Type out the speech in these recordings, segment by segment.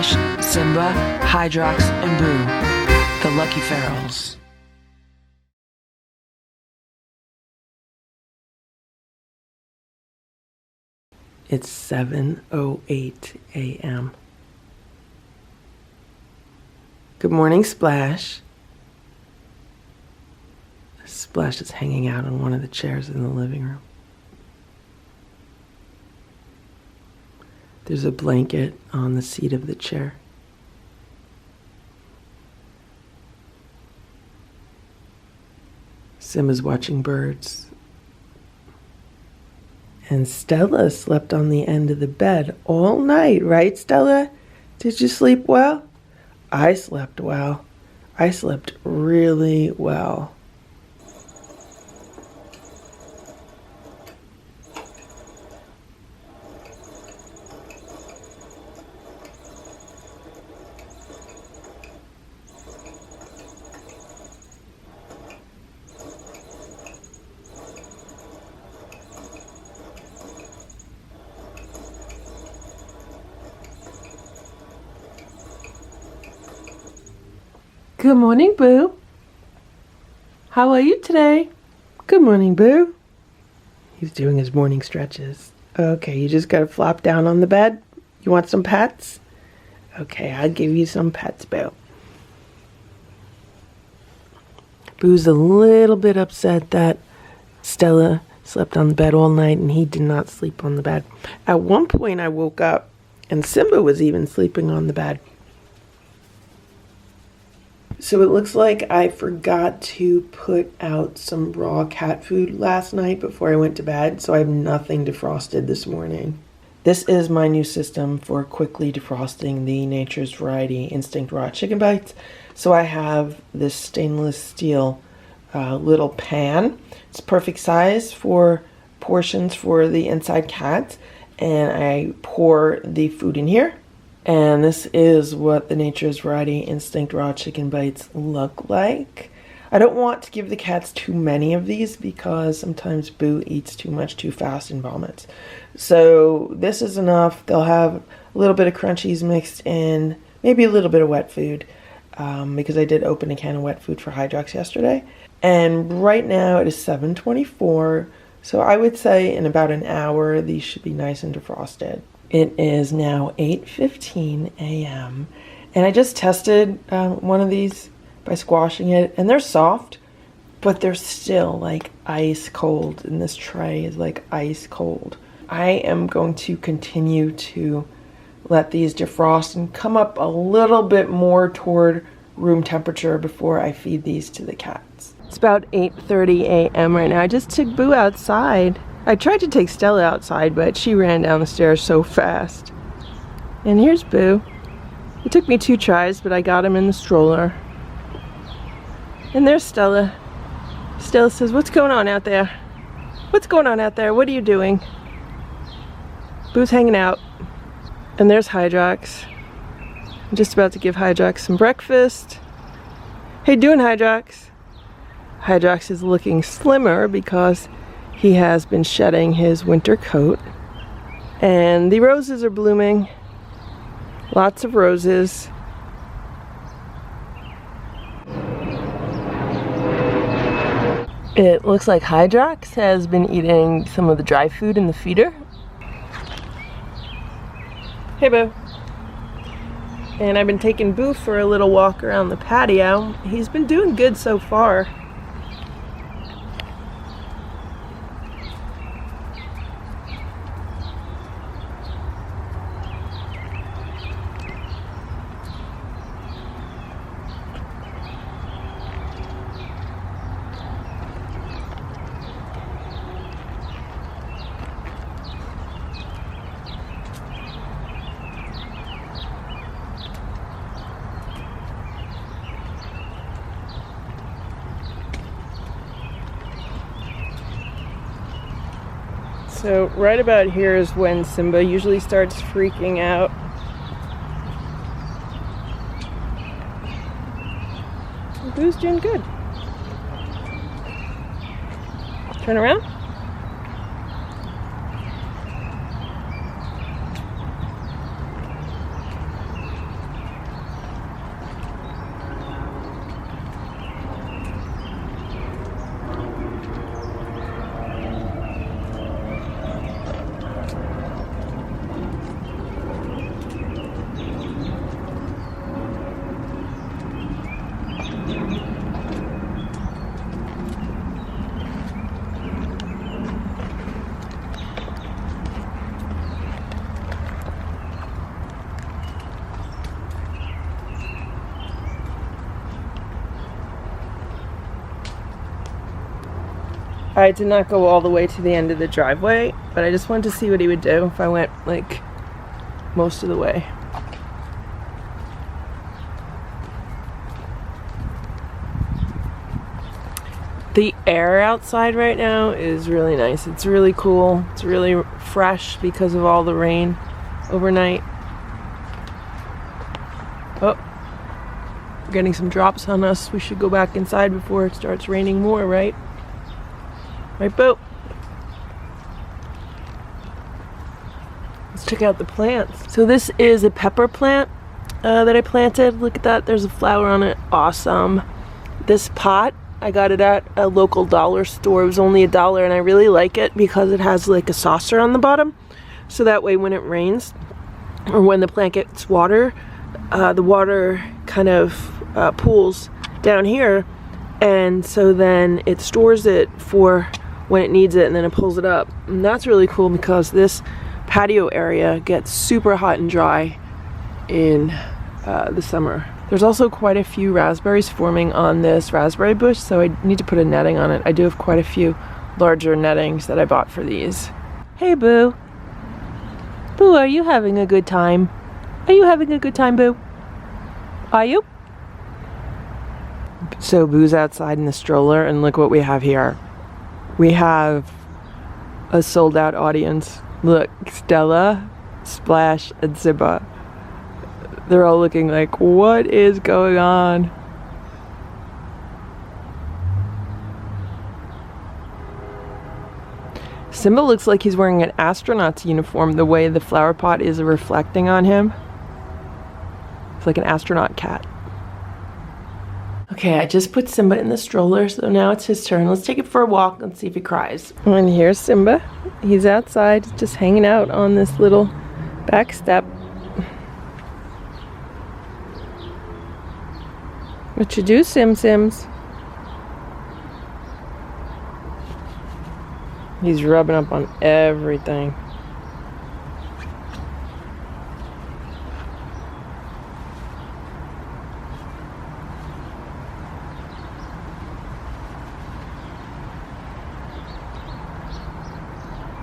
Splash, Simba, Hydrox, and Boo, the Lucky Ferals. It's 7:08 a.m. Good morning, Splash. Splash is hanging out on one of the chairs in the living room. There's a blanket on the seat of the chair. Simba's watching birds. And Stella slept on the end of the bed all night, right, Stella? Did you sleep well? I slept well. I slept really well. Good morning, Boo. How are you today? Good morning, Boo. He's doing his morning stretches. Okay, you just gotta flop down on the bed. You want some pets? Okay, I'll give you some pets, Boo. Boo's a little bit upset that Stella slept on the bed all night and he did not sleep on the bed. At one point I woke up and Simba was even sleeping on the bed. So it looks like I forgot to put out some raw cat food last night before I went to bed, so I have nothing defrosted this morning. This is my new system for quickly defrosting the Nature's Variety Instinct Raw chicken bites. So I have this stainless steel little pan. It's perfect size for portions for the inside cat, and I pour the food in here. And this is what the Nature's Variety Instinct Raw Chicken Bites look like. I don't want to give the cats too many of these because sometimes Boo eats too much too fast and vomits. So this is enough. They'll have a little bit of crunchies mixed in, maybe a little bit of wet food, because I did open a can of wet food for Hydrox yesterday. And right now it is 7:24, so I would say in about an hour these should be nice and defrosted. It is now 8:15 a.m. and I just tested one of these by squashing it, and they're soft, but they're still like ice cold, and this tray is like ice cold. I am going to continue to let these defrost and come up a little bit more toward room temperature before I feed these to the cats. It's about 8:30 a.m. right now. I just took Boo outside. I tried to take Stella outside, but she ran down the stairs so fast. And here's Boo. It took me 2 tries, but I got him in the stroller. And there's Stella. Stella says, "What's going on out there? What's going on out there? What are you doing?" Boo's hanging out. And there's Hydrox. I'm just about to give Hydrox some breakfast. How you doing, Hydrox? Hydrox is looking slimmer because he has been shedding his winter coat. And the roses are blooming. Lots of roses. It looks like Hydrox has been eating some of the dry food in the feeder. Hey, Boo. And I've been taking Boo for a little walk around the patio. He's been doing good so far. So right about here is when Simba usually starts freaking out. Boo's doing good. Turn around. I did not go all the way to the end of the driveway, but I just wanted to see what he would do if I went like most of the way. The air outside right now is really nice. It's really cool. It's really fresh because of all the rain overnight. Oh, we're getting some drops on us. We should go back inside before it starts raining more, right? Right, Boo? Let's check out the plants. So this is a pepper plant that I planted. Look at that. There's a flower on it. Awesome. This pot, I got it at a local dollar store. It was only $1 and I really like it because it has like a saucer on the bottom. So that way when it rains or when the plant gets water, the water kind of pools down here, and so then it stores it for when it needs it and then it pulls it up. And that's really cool because this patio area gets super hot and dry in the summer. There's also quite a few raspberries forming on this raspberry bush, so I need to put a netting on it. I do have quite a few larger nettings that I bought for these. Hey, Boo. Boo, are you having a good time? Are you having a good time, Boo? Are you? So Boo's outside in the stroller, and look what we have here. We have a sold out audience. Look, Stella, Splash, and Simba. They're all looking like, what is going on? Simba looks like he's wearing an astronaut's uniform, the way the flower pot is reflecting on him. It's like an astronaut cat. Okay, I just put Simba in the stroller, so now it's his turn. Let's take it for a walk and see if he cries. And here's Simba. He's outside, just hanging out on this little back step. What you do, Sims? He's rubbing up on everything.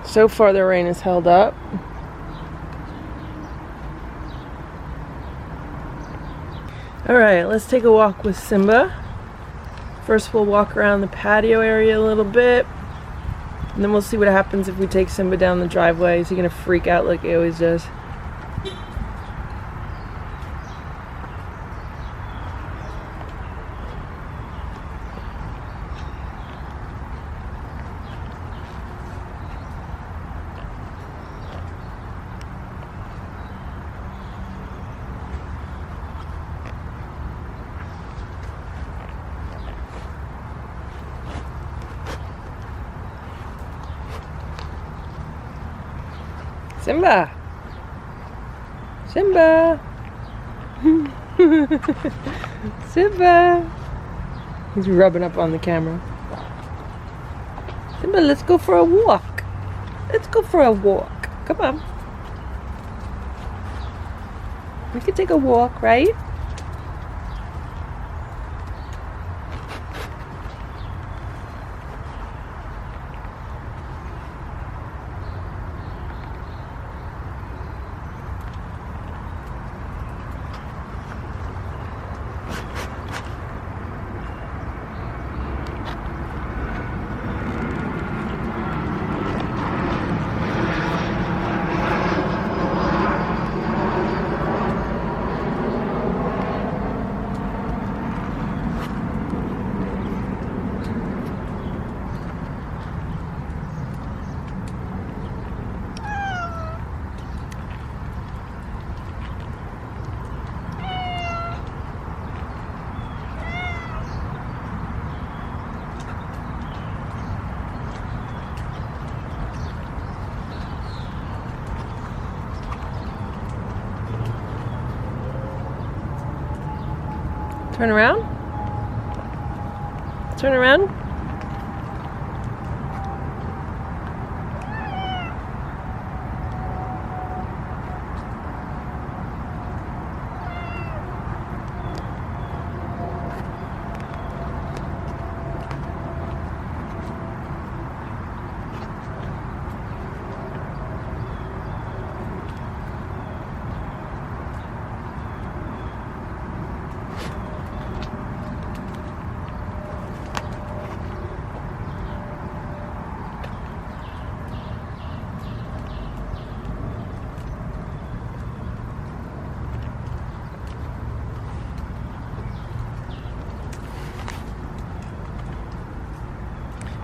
So far the rain has held up. Alright, let's take a walk with Simba. First we'll walk around the patio area a little bit. And then we'll see what happens if we take Simba down the driveway. Is he gonna freak out like he always does? Simba! Simba! Simba! He's rubbing up on the camera. Simba, let's go for a walk. Let's go for a walk. Come on. We can take a walk, right? Turn around. Turn around.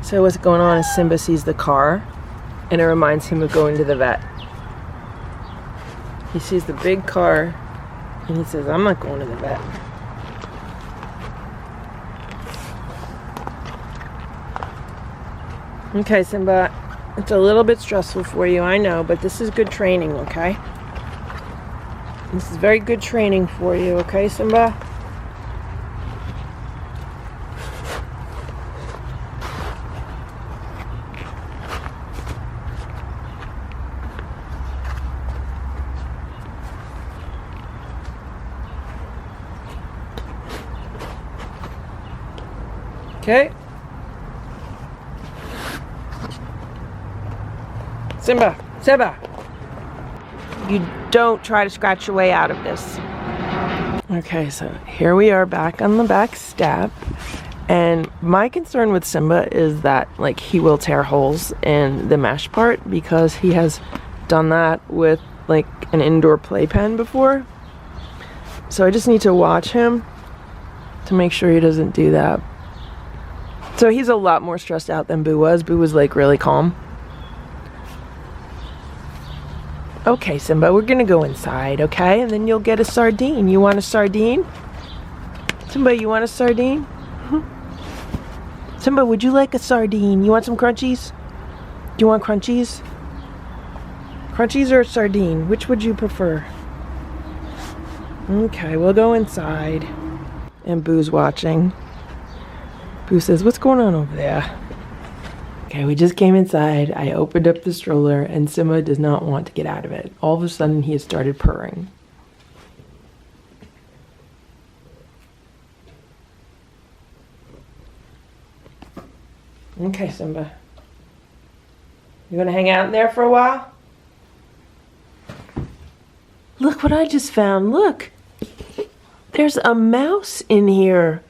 So what's going on is Simba sees the car and it reminds him of going to the vet. He sees the big car and he says, I'm not going to the vet. Okay, Simba, it's a little bit stressful for you, I know, but this is good training, okay? This is very good training for you, okay, Simba? Okay. Simba, Simba. You don't try to scratch your way out of this. Okay, so here we are back on the back step. And my concern with Simba is that like he will tear holes in the mesh part because he has done that with like an indoor playpen before. So I just need to watch him to make sure he doesn't do that. So he's a lot more stressed out than Boo was. Boo was like really calm. Okay, Simba, we're gonna go inside, okay? And then you'll get a sardine. You want a sardine? Simba, you want a sardine? Simba, would you like a sardine? You want some crunchies? Do you want crunchies? Crunchies or a sardine? Which would you prefer? Okay, we'll go inside. And Boo's watching. Boo says, what's going on over there? Okay, we just came inside. I opened up the stroller and Simba does not want to get out of it. All of a sudden, he has started purring. Okay, Simba. You gonna hang out in there for a while? Look what I just found. Look. There's a mouse in here.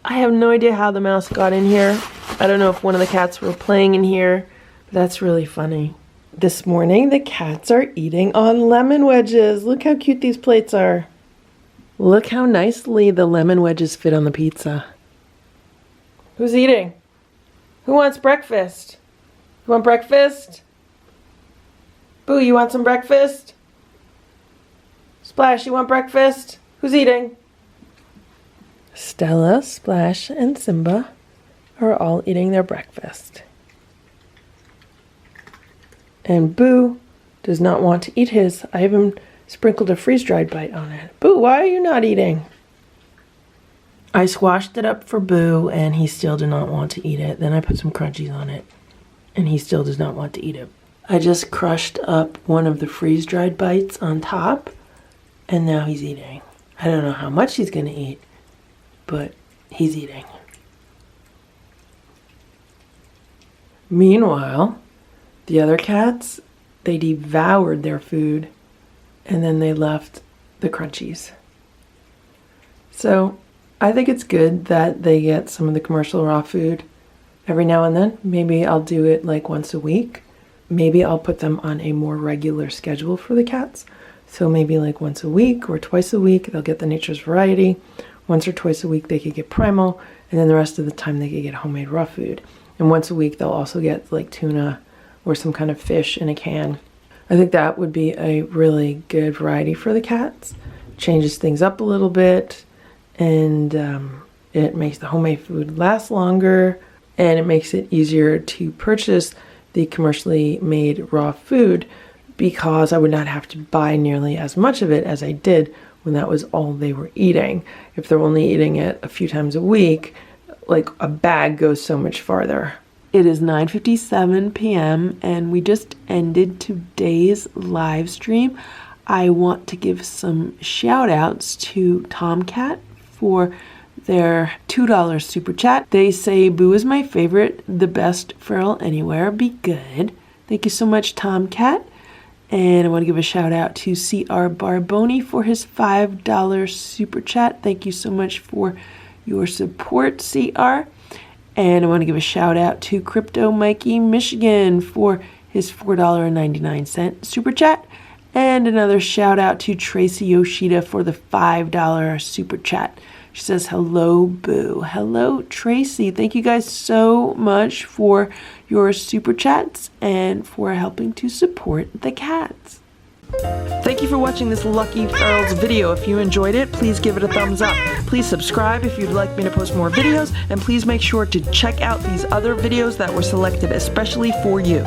I have no idea how the mouse got in here. I don't know if one of the cats were playing in here, but that's really funny. This morning, the cats are eating on lemon wedges. Look how cute these plates are. Look how nicely the lemon wedges fit on the pizza. Who's eating? Who wants breakfast? You want breakfast? Boo, you want some breakfast? Splash, you want breakfast? Who's eating? Stella, Splash, and Simba are all eating their breakfast. And Boo does not want to eat his. I even sprinkled a freeze-dried bite on it. Boo, why are you not eating? I squashed it up for Boo, and he still did not want to eat it. Then I put some crunchies on it, and he still does not want to eat it. I just crushed up one of the freeze-dried bites on top, and now he's eating. I don't know how much he's going to eat, but he's eating. Meanwhile, the other cats, they devoured their food and then they left the crunchies. So I think it's good that they get some of the commercial raw food every now and then. Maybe I'll do it like once a week. Maybe I'll put them on a more regular schedule for the cats. So maybe like once a week or twice a week, they'll get the Nature's Variety. Once or twice a week, they could get Primal. And then the rest of the time, they could get homemade raw food. And once a week, they'll also get like tuna or some kind of fish in a can. I think that would be a really good variety for the cats. Changes things up a little bit, and it makes the homemade food last longer, and it makes it easier to purchase the commercially made raw food because I would not have to buy nearly as much of it as I did when that was all they were eating. If they're only eating it a few times a week, like a bag goes so much farther. It is 9:57 p.m. and we just ended today's live stream. I want to give some shout outs to Tomcat for their $2 super chat. They say, Boo is my favorite, the best feral anywhere. Be good. Thank you so much, Tomcat. And I want to give a shout out to CR Barboni for his $5 super chat. Thank you so much for your support, CR. And I want to give a shout out to Crypto Mikey Michigan for his $4.99 super chat. And another shout out to Tracy Yoshida for the $5 super chat. She says, hello, Boo. Hello, Tracy. Thank you guys so much for your super chats and for helping to support the cats. Thank you for watching this Lucky Ferals video. If you enjoyed it, please give it a thumbs up. Please subscribe if you'd like me to post more videos, and please make sure to check out these other videos that were selected especially for you.